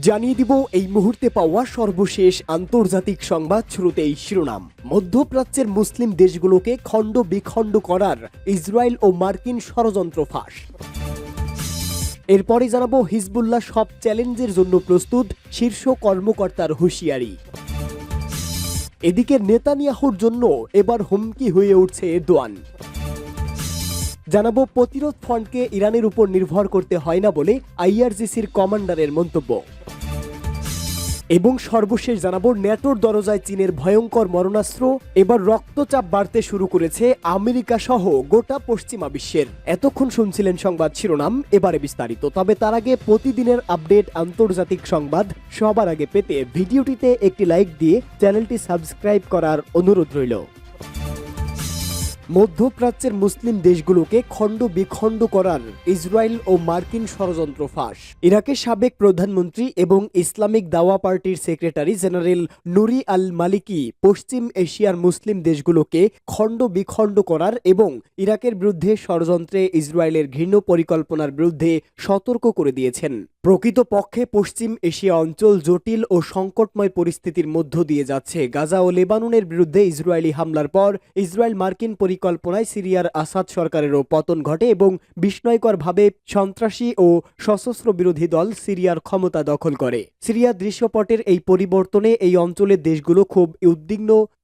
জানিয়ে দিব এই মুহূর্তে পাওয়া সর্বশেষ আন্তর্জাতিক সংবাদ। শুরুতেই শিরোনাম। মধ্যপ্রাচ্যের মুসলিম দেশগুলোকে খণ্ড বিখণ্ড করার ইসরায়েল ও মার্কিন ষড়যন্ত্র ফাঁস। এরপরে জানাবো হিজবুল্লাহ সব চ্যালেঞ্জের জন্য প্রস্তুত, শীর্ষ কর্মকর্তার হুঁশিয়ারি। এদিকে নেতানিয়াহুর জন্য এবার হুমকি হয়ে উঠছে এরদোয়ান। জানাবো প্রতিরোধ ফ্রন্টকে ইরানের উপর নির্ভর করতে হয় না বলে আইআরজিসির কমান্ডারের মন্তব্য। এবং সর্বশেষ জানাবো ন্যাটোর দরজায় চীনের ভয়ঙ্কর মরণাস্ত্র। এবার রক্তচাপ বাড়তে শুরু করেছে আমেরিকা সহ গোটা পশ্চিমা বিশ্বের। এতক্ষণ শুনছিলেন সংবাদ শিরোনাম, এবারে বিস্তারিত। তবে তার আগে প্রতিদিনের আপডেট আন্তর্জাতিক সংবাদ সবার আগে পেতে ভিডিওটিতে একটি লাইক দিয়ে চ্যানেলটি সাবস্ক্রাইব করার অনুরোধ রইল। মধ্যপ্রাচ্যের মুসলিম দেশগুলোকে খণ্ড বিখণ্ড করার ইসরায়েল ও মার্কিন ষড়যন্ত্র ফাঁস। ইরাকের সাবেক প্রধানমন্ত্রী এবং ইসলামিক দাওয়া পার্টির সেক্রেটারি জেনারেল নুরি আল মালিকি পশ্চিম এশিয়ার মুসলিম দেশগুলোকে খণ্ড বিখণ্ড করার এবং ইরাকের বিরুদ্ধে ষড়যন্ত্রে ইসরায়েলের ঘৃণ্য পরিকল্পনার বিরুদ্ধে সতর্ক করে দিয়েছেন। প্রকৃতপক্ষে পশ্চিম এশিয়া অঞ্চল জটিল ও সংকটময় পরিস্থিতির মধ্য দিয়ে যাচ্ছে। গাজা ও লেবাননের বিরুদ্ধে ইসরায়েলি হামলার পর ইসরায়েল মার্কিন পরিকল্পনায় সিরিয়ার আসাদ সরকারেরও পতন ঘটে এবং বিস্ময়করভাবে সন্ত্রাসী ও সশস্ত্র বিরোধী দল সিরিয়ার ক্ষমতা দখল করে। সিরিয়ার দৃশ্যপটের এই পরিবর্তনে এই অঞ্চলের দেশগুলো খুব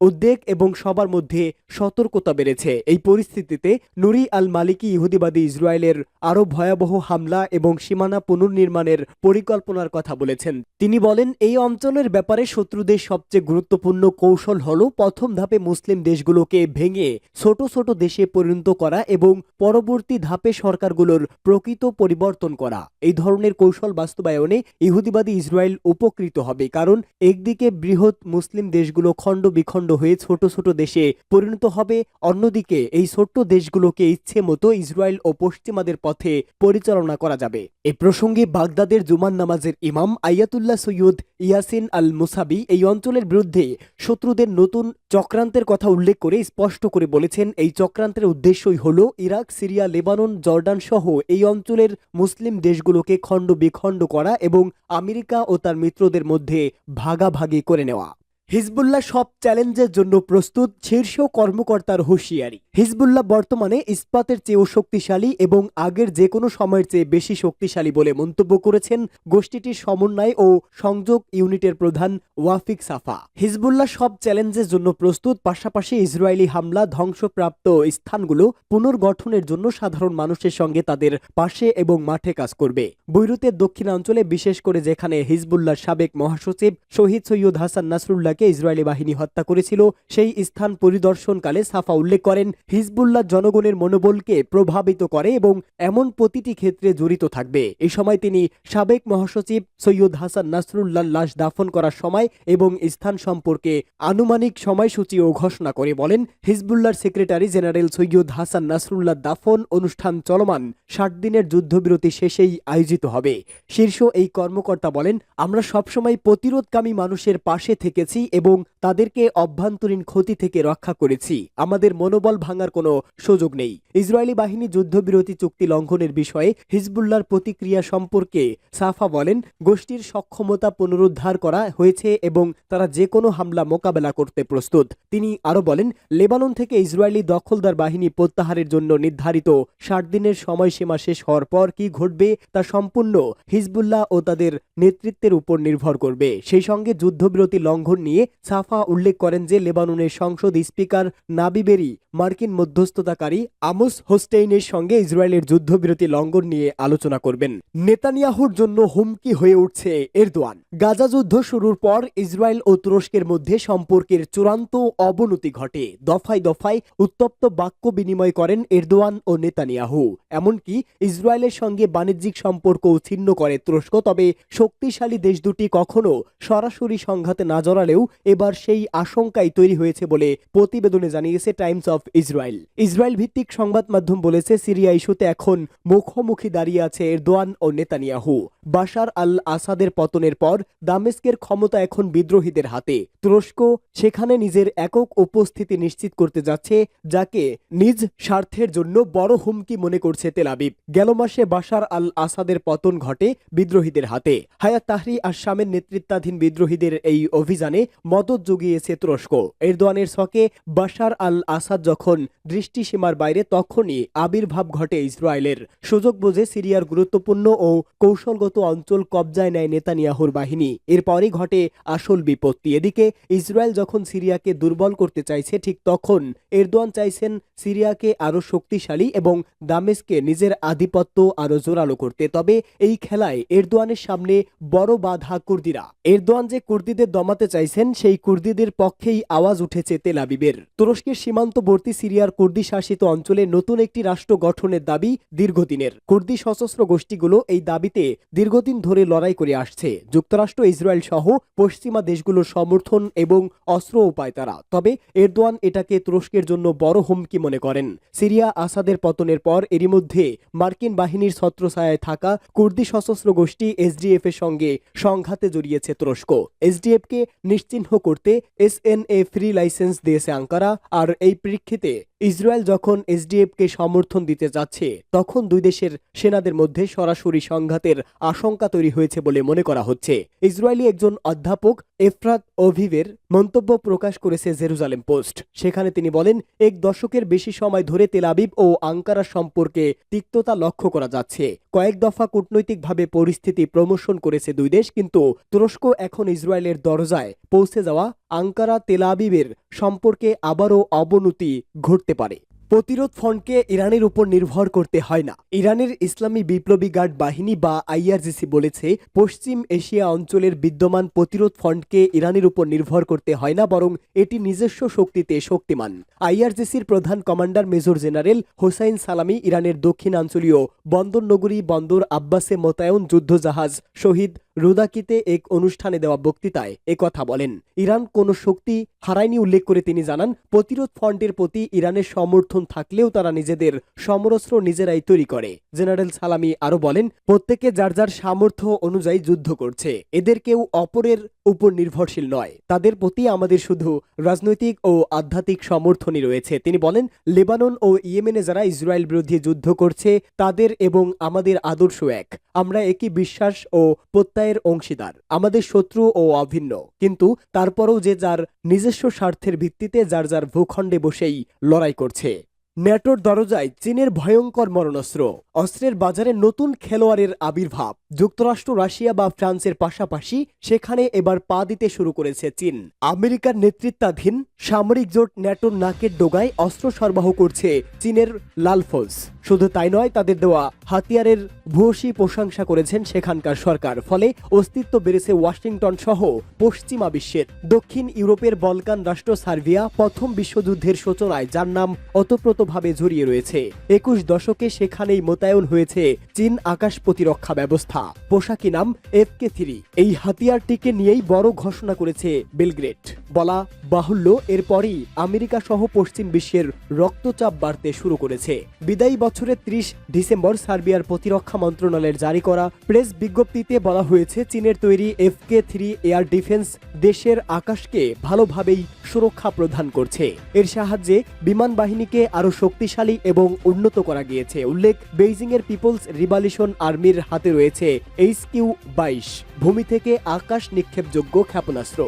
উদ্বেগ এবং সবার মধ্যে সতর্কতা বেড়েছে। এই পরিস্থিতিতে নুরি আল মালিকি ইহুদিবাদী ইসরায়েলের আরও ভয়াবহ হামলা এবং সীমানা পুনর্নির্মাণের পরিকল্পনার কথা বলেছেন। তিনি বলেন, এই অঞ্চলের ব্যাপারে শত্রুদের সবচেয়ে গুরুত্বপূর্ণ কৌশল হল প্রথম ধাপে মুসলিম দেশগুলোকে ভেঙে ছোট ছোট দেশে পরিণত করা এবং পরবর্তী ধাপে সরকারগুলোর প্রকৃত পরিবর্তন করা। এই ধরনের কৌশল বাস্তবায়নে ইহুদিবাদী ইসরায়েল উপকৃত হবে, কারণ একদিকে বৃহৎ মুসলিম দেশগুলো খণ্ড বিখণ্ড হয়ে ছোট ছোট দেশে পরিণত হবে, অন্যদিকে এই ছোট্ট দেশগুলোকে ইচ্ছে মতো ইসরায়েল ও পশ্চিমাদের পথে পরিচালনা করা যাবে। এ প্রসঙ্গে বাগদাদের জুমার নামাজের ইমাম আয়াতুল্লাহ সৈয়দ ইয়াসিন আল মুসাবি এই অঞ্চলের বিরুদ্ধে শত্রুদের নতুন চক্রান্তের কথা উল্লেখ করে স্পষ্ট করে বলেছেন, এই চক্রান্তের উদ্দেশ্যই হল ইরাক, সিরিয়া, লেবানন, জর্ডান সহ এই অঞ্চলের মুসলিম দেশগুলোকে খণ্ড বিখণ্ড করা এবং আমেরিকা ও তার মিত্রদের মধ্যে ভাগাভাগি করে নেওয়া। হিজবুল্লাহ সব চ্যালেঞ্জের জন্য প্রস্তুত, শীর্ষ কর্মকর্তার হুঁশিয়ারি। হিজবুল্লাহ বর্তমানে ইস্পাতের চেয়েও শক্তিশালী এবং আগের যে কোনো সময়ের চেয়ে বেশি শক্তিশালী বলে মন্তব্য করেছেন গোষ্ঠীটির সমন্বয় ও সংযোগ ইউনিটের প্রধান ওয়াফিক সাফা। হিজবুল্লাহ সব চ্যালেঞ্জের জন্য প্রস্তুত, পাশাপাশি ইসরায়েলি হামলা, ধ্বংসপ্রাপ্ত স্থানগুলো পুনর্গঠনের জন্য সাধারণ মানুষের সঙ্গে তাদের পাশে এবং মাঠে কাজ করবে। বৈরুতের দক্ষিণাঞ্চলে, বিশেষ করে যেখানে হিজবুল্লাহর সাবেক মহাসচিব শহীদ সৈয়দ হাসান নাসরুল্লাহ ইসরায়েলি বাহিনী হত্যা করেছিল, সেই স্থান পরিদর্শনকালে সাফা উল্লেখ করেন, হিজবুল্লাহ জনগণের মনোবলকে প্রভাবিত করে এবং এমন প্রতিটি ক্ষেত্রে জড়িত থাকবে। এই সময় তিনি সাবেক মহাসচিব সৈয়দ হাসান নাসরুল্লাহর লাশ দাফন করার সময় এবং স্থান সম্পর্কে আনুমানিক সময়সূচিও ঘোষণা করে বলেন, হিজবুল্লাহর সেক্রেটারি জেনারেল সৈয়দ হাসান নাসরুল্লাহ দাফন অনুষ্ঠান চলমান 60 দিনের যুদ্ধবিরতি শেষেই আয়োজিত হবে। শীর্ষ এই কর্মকর্তা বলেন, আমরা সবসময় প্রতিরোধকামী মানুষের পাশে থেকেছি এবং তাদেরকে অভ্যন্তরীণ ক্ষতি থেকে রক্ষা করেছি। আমাদের মনোবল ভাঙার কোনো সুযোগ নেই। ইসরায়েলি বাহিনী যুদ্ধবিরতি চুক্তি লঙ্ঘনের বিষয়ে হিজবুল্লাহর প্রতিক্রিয়া সম্পর্কে সাফা বলেন, গোষ্ঠীর সক্ষমতা পুনরুদ্ধার করা হয়েছে এবং তারা যে কোনো হামলা মোকাবেলা করতে প্রস্তুত। তিনি আরও বলেন, লেবানন থেকে ইসরায়েলি দখলদার বাহিনী প্রত্যাহারের জন্য নির্ধারিত 60 দিনের সময়সীমা শেষ হওয়ার পর কি ঘটবে তা সম্পূর্ণ হিজবুল্লাহ ও তাদের নেতৃত্বের উপর নির্ভর করবে। সেই সঙ্গে যুদ্ধবিরতি লঙ্ঘন নিয়ে সাফা উল্লেখ করেন যে লেবাননের সংসদ স্পিকার নাবিবেরি মার্কিন মধ্যস্থতাকারী আমোস হোস্টেইনের সঙ্গে ইসরায়েলের যুদ্ধবিরতি লঙ্ঘন নিয়ে আলোচনা করবেন। নেতানিয়াহুর জন্য হুমকি হয়ে উঠছে এরদোয়ান। গাজা যুদ্ধ শুরুর পর ইসরায়েল ও তুরস্কের মধ্যে সম্পর্কের চূড়ান্ত অবনতি ঘটে। দফায় দফায় উত্তপ্ত বাক্য বিনিময় করেন এরদোয়ান ও নেতানিয়াহু। এমনকি ইসরায়েলের সঙ্গে বাণিজ্যিক সম্পর্কও ছিন্ন করে তুরস্ক। তবে শক্তিশালী দেশ দুটি কখনো সরাসরি সংঘাতে না জড়ালেও এবার সেই আশঙ্কাই তৈরি হয়েছে বলে প্রতিবেদনে জানিয়েছে টাইমস অফ ইসরায়েল। ইসরায়েল ভিত্তিক সংবাদ মাধ্যম বলেছে, সিরিয়া ইস্যুতে এখন মুখোমুখি দাঁড়িয়ে আছে এরদোয়ান ও নেতানিয়াহু। বাশার আল আসাদের পতনের পর দামেস্কের ক্ষমতা এখন বিদ্রোহীদের হাতে। তুরস্ক সেখানে নিজের একক উপস্থিতি নিশ্চিত করতে যাচ্ছে, যাকে নিজ স্বার্থের জন্য বড় হুমকি মনে করছে তেল আবিব। গেল মাসে বাশার আল আসাদের পতন ঘটে বিদ্রোহীদের হাতে। হায়াত তাহরি আশ-শামের নেতৃত্বাধীন বিদ্রোহীদের এই অভিযানে মদত জুগিয়েছে তুরস্ক। এরদোয়ানের ছকে বাশার আল আসাদ যখন দৃষ্টিসীমার বাইরে, তখনই আবির্ভাব ঘটে ইসরায়েলের। সুযোগ বুঝে সিরিয়ার গুরুত্বপূর্ণ ও কৌশলগত অঞ্চল কবজায় নেয় নেতানিয়াহুর বাহিনী। এরপরই ঘটে আসল বিপত্তি। এদিকে ইসরায়েল যখন সিরিয়াকে দুর্বল করতে চাইছে, ঠিক তখন এরদোয়ান চাইছেন সিরিয়াকে আরও শক্তিশালী এবং দামেস্কে নিজের আধিপত্য আরও জোরালো করতে। তবে এই খেলায় এরদোয়ানের সামনে বড় বাধা কুর্দিরা। এরদোয়ান যে কুর্দিদের দমাতে চাইছেন, সেই কুর্দিদের পক্ষেই আওয়াজ উঠেছে তেল আবিবের। তুরস্কের সীমান্তবর্তী সিরিয়ার কুর্দি শাসিত অঞ্চলে নতুন একটি রাষ্ট্র গঠনের দাবি দীর্ঘদিনের। কুর্দি সশস্ত্র গোষ্ঠীগুলো এই দাবিতে দীর্ঘদিন ধরে লড়াই করে আসছে। যুক্তরাষ্ট্র, ইসরায়েল সহ পশ্চিমা দেশগুলোর সমর্থন এবং অস্ত্রও পায় তারা। তবে এরদোয়ান এটাকে তুরস্কের জন্য বড় হুমকি মনে করেন। সিরিয়া আসাদের পতনের পর এরই মধ্যে মার্কিন বাহিনীর ছত্রছায়ায় থাকা কুর্দি সশস্ত্র গোষ্ঠী এসডিএফ এর সঙ্গে সংঘাতে জড়িয়েছে তুরস্ক। এসডিএফকে নিশ্চিহ্ন করতে এসএনএ ফ্রি লাইসেন্স দিয়েছে আঙ্কারা। আর এই প্রেক্ষিতে ইসরায়েল যখন এসডিএফকে সমর্থন দিতে যাচ্ছে, তখন দুই দেশের সেনাদের মধ্যে সরাসরি সংঘাতের আশঙ্কা তৈরি হয়েছে বলে মনে করা হচ্ছে। ইসরায়েলি একজন অধ্যাপক এফরাত ওভিভের মন্তব্য প্রকাশ করেছে জেরুজালেম পোস্ট। সেখানে তিনি বলেন, এক দশকের বেশি সময় ধরে তেল আবিব ও আঙ্কারার সম্পর্কে তিক্ততা লক্ষ্য করা যাচ্ছে। কয়েক দফা কূটনৈতিকভাবে পরিস্থিতি প্রমোশন করেছে দুই দেশ, কিন্তু তুরস্ক এখন ইসরায়েলের দরজায় পৌঁছে যাওয়া আঙ্কারা তেল আবিবের সম্পর্কে আবারও অবনতি ঘটতে পারে। প্রতিরোধ ফ্রন্টকে ইরানের উপর নির্ভর করতে হয় না। ইরানের ইসলামী বিপ্লবী গার্ড বাহিনী বা আইআরজিসি বলেছে, পশ্চিম এশিয়া অঞ্চলের বিদ্যমান প্রতিরোধ ফ্রন্টকে ইরানের উপর নির্ভর করতে হয় না, বরং এটি নিজস্ব শক্তিতে শক্তিমান। আইআরজিসির প্রধান কমান্ডার মেজর জেনারেল হোসাইন সালামি ইরানের দক্ষিণাঞ্চলীয় বন্দর নগরী বন্দর আব্বাসে মোতায়েন যুদ্ধজাহাজ শহীদ রুদাকিতে এক অনুষ্ঠানে দেওয়া বক্তৃতায় একথা বলেন। ইরান কোনো শক্তি হারায়নি উল্লেখ করে তিনি জানান, প্রতিরোধ ফ্রন্টের প্রতি ইরানের সমর্থন থাকলেও তারা নিজেদের সমরস্ত্র নিজেরাই তৈরি করে। জেনারেল সালামি আরো বলেন, প্রত্যেকে যার যার সামর্থ্য অনুযায়ী যুদ্ধ করছে। এদের কেউ অপরের উপর নির্ভরশীল নয়। তাদের প্রতি আমাদের শুধু রাজনৈতিক ও আধ্যাত্মিক সমর্থনই রয়েছে। তিনি বলেন, লেবানন ও ইয়েমেনে যারা ইসরায়েল বিরোধী যুদ্ধ করছে, তাদের এবং আমাদের আদর্শ এক। আমরা একই বিশ্বাস ও প্রত্যয়ের অংশীদার। আমাদের শত্রু ও অভিন্ন, কিন্তু তারপরও যে যার নিজস্ব স্বার্থের ভিত্তিতে যার যার ভূখণ্ডে বসেই লড়াই করছে। ন্যাটোর দরজায় চীনের ভয়ঙ্কর মরণাস্ত্র। অস্ত্রের বাজারে নতুন খেলোয়াড়ের আবির্ভাব। যুক্তরাষ্ট্র, রাশিয়া বা ফ্রান্সের পাশাপাশি সেখানে এবার পা দিতে শুরু করেছে চীন। আমেরিকার নেতৃত্বাধীন সামরিক জোট ন্যাটোর নাকের ডোগায় অস্ত্র সরবরাহ করছে চীনের লাল ফৌজ। শুধু তাই নয়, তাদের দেওয়া হাতিয়ারের ভূয়সী প্রশংসা করেছেন সেখানকার সরকার। ফলে অস্তিত্ব বেড়েছে ওয়াশিংটন সহ পশ্চিমা বিশ্বের। দক্ষিণ ইউরোপের বলকান রাষ্ট্র সার্বিয়া প্রথম বিশ্বযুদ্ধের সূচনায় যার নাম ওতপ্রোতভাবে জড়িয়ে রয়েছে। 21 দশকে সেখানেই মোতায়েন হয়েছে চীন আকাশ প্রতিরক্ষা ব্যবস্থা, পোশাকি নাম FK3। এই হাতিয়ারটিকে নিয়েই বড় ঘোষণা করেছে বেলগ্রেড। বলা বাহুল্য, এরপরই আমেরিকা সহ পশ্চিম বিশ্বের রক্তচাপ বাড়তে শুরু করেছে। বিদায়ী বছরের 30 ডিসেম্বর সার্বিয়ার প্রতিরক্ষা মন্ত্রণালয়ের জারি করা প্রেস বিজ্ঞপ্তিতে বলা হয়েছে, চীনের তৈরি FK3 এয়ার ডিফেন্স দেশের আকাশকে ভালোভাবেই সুরক্ষা প্রদান করছে। এর সাহায্যে বিমান বাহিনীকে আরো শক্তিশালী এবং উন্নত করা গিয়েছে। উল্লেখ, বেইজিং এর পিপলস রিভলিউশন আর্মির হাতে রয়েছে HQ-22 ভূমি থেকে আকাশ নিক্ষেপযোগ্য ক্ষেপণাস্ত্র।